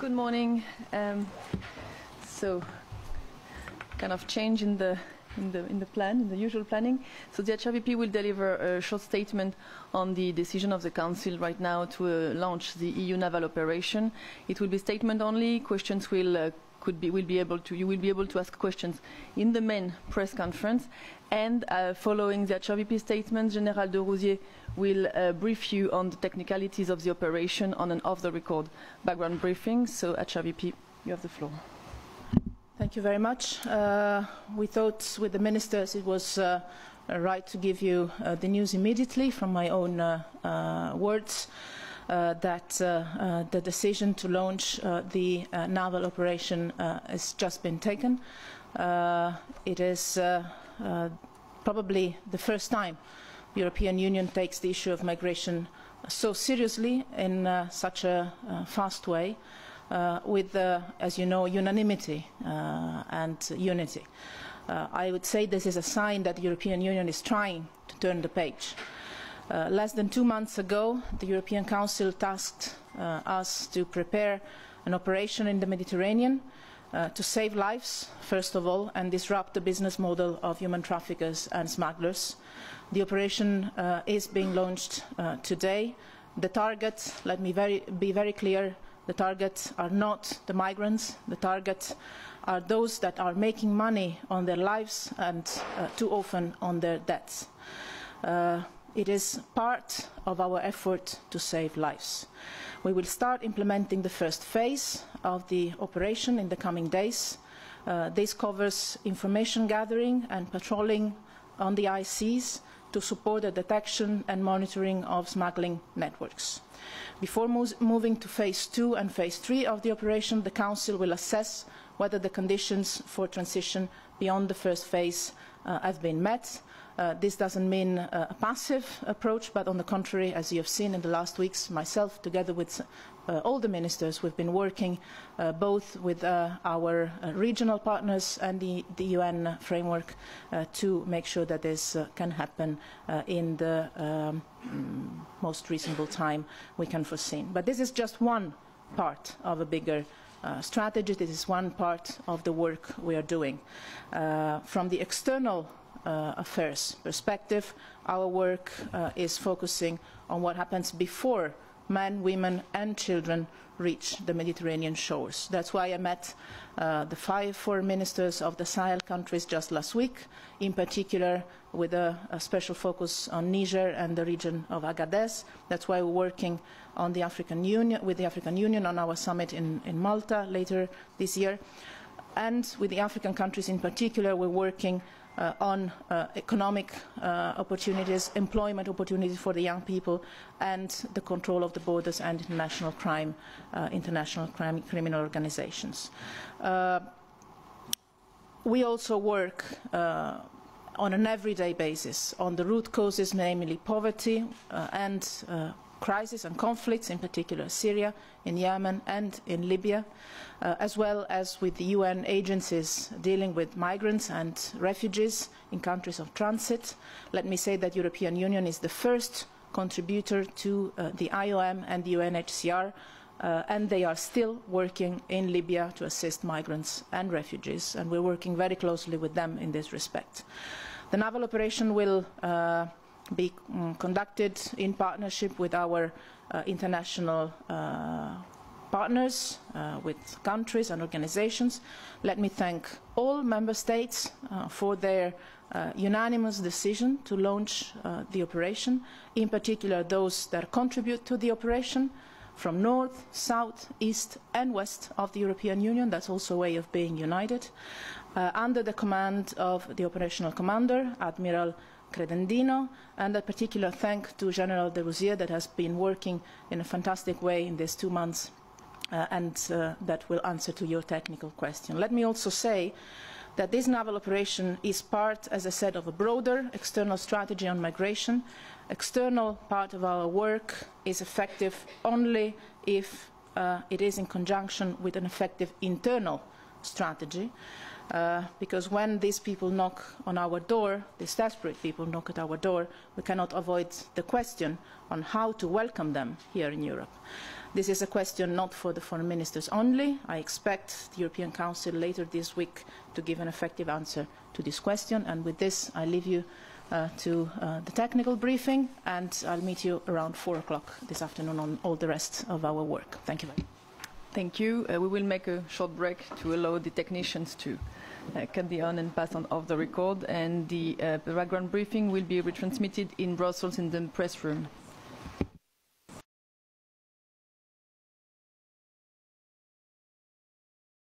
Good morning. So, kind of change in the plan, in the usual planning. So the HRVP will deliver a short statement on the decision of the Council right now to launch the EU naval operation. It will be statement only. Questions you will be able to ask questions in the main press conference. And following the HRVP statement, General de Rousier will brief you on the technicalities of the operation on an off-the-record background briefing. So HRVP, you have the floor. Thank you very much. We thought with the ministers it was right to give you the news immediately from my own words that the decision to launch the naval operation has just been taken. It is probably the first time the European Union takes the issue of migration so seriously in such a fast way. With, as you know, unanimity and unity. I would say this is a sign that the European Union is trying to turn the page. Less than 2 months ago, the European Council tasked us to prepare an operation in the Mediterranean to save lives, first of all, and disrupt the business model of human traffickers and smugglers. The operation is being launched today. The target, let me be very clear, the targets are not the migrants. The targets are those that are making money on their lives and too often on their debts. It is part of our effort to save lives. We will start implementing the first phase of the operation in the coming days. This covers information gathering and patrolling on the high seas to support the detection and monitoring of smuggling networks. Before moving to phase 2 and phase 3 of the operation, the Council will assess whether the conditions for transition beyond the first phase have been met. This doesn't mean a passive approach, but on the contrary, as you have seen in the last weeks, myself, together with all the ministers, we've been working both with our regional partners and the UN framework to make sure that this can happen in the most reasonable time we can foresee. But this is just one part of a bigger strategy. This is one part of the work we are doing. From the external affairs perspective, our work is focusing on what happens before men, women and children reach the Mediterranean shores. That's why I met the 5 foreign ministers of the Sahel countries just last week, in particular with a special focus on Niger and the region of Agadez. That's why we're working on the African Union, with the African Union on our summit in Malta later this year. And with the African countries in particular, we're working on economic opportunities, employment opportunities for the young people, and the control of the borders and international criminal organizations. We also work on an everyday basis on the root causes, namely poverty and crisis and conflicts, in particular Syria, in Yemen and in Libya, as well as with the UN agencies dealing with migrants and refugees in countries of transit. Let me say that the European Union is the first contributor to the IOM and the UNHCR, and they are still working in Libya to assist migrants and refugees, and we're working very closely with them in this respect. The naval operation will be conducted in partnership with our international partners, with countries and organizations. Let me thank all member states for their unanimous decision to launch the operation, in particular those that contribute to the operation from north, south, east and west of the European Union. That's also a way of being united, under the command of the operational commander, Admiral Credendino, and a particular thank to General de Rousier that has been working in a fantastic way in these 2 months and that will answer to your technical question. Let me also say that this naval operation is part, as I said, of a broader external strategy on migration. External part of our work is effective only if it is in conjunction with an effective internal strategy. Because when these people knock on our door, these desperate people knock at our door, we cannot avoid the question on how to welcome them here in Europe. This is a question not for the foreign ministers only. I expect the European Council later this week to give an effective answer to this question. And with this, I leave you to the technical briefing, and I'll meet you around 4 o'clock this afternoon on all the rest of our work. Thank you very much. Thank you. We will make a short break to allow the technicians to cut the on and pass on off the record, and the background briefing will be retransmitted in Brussels in the press room.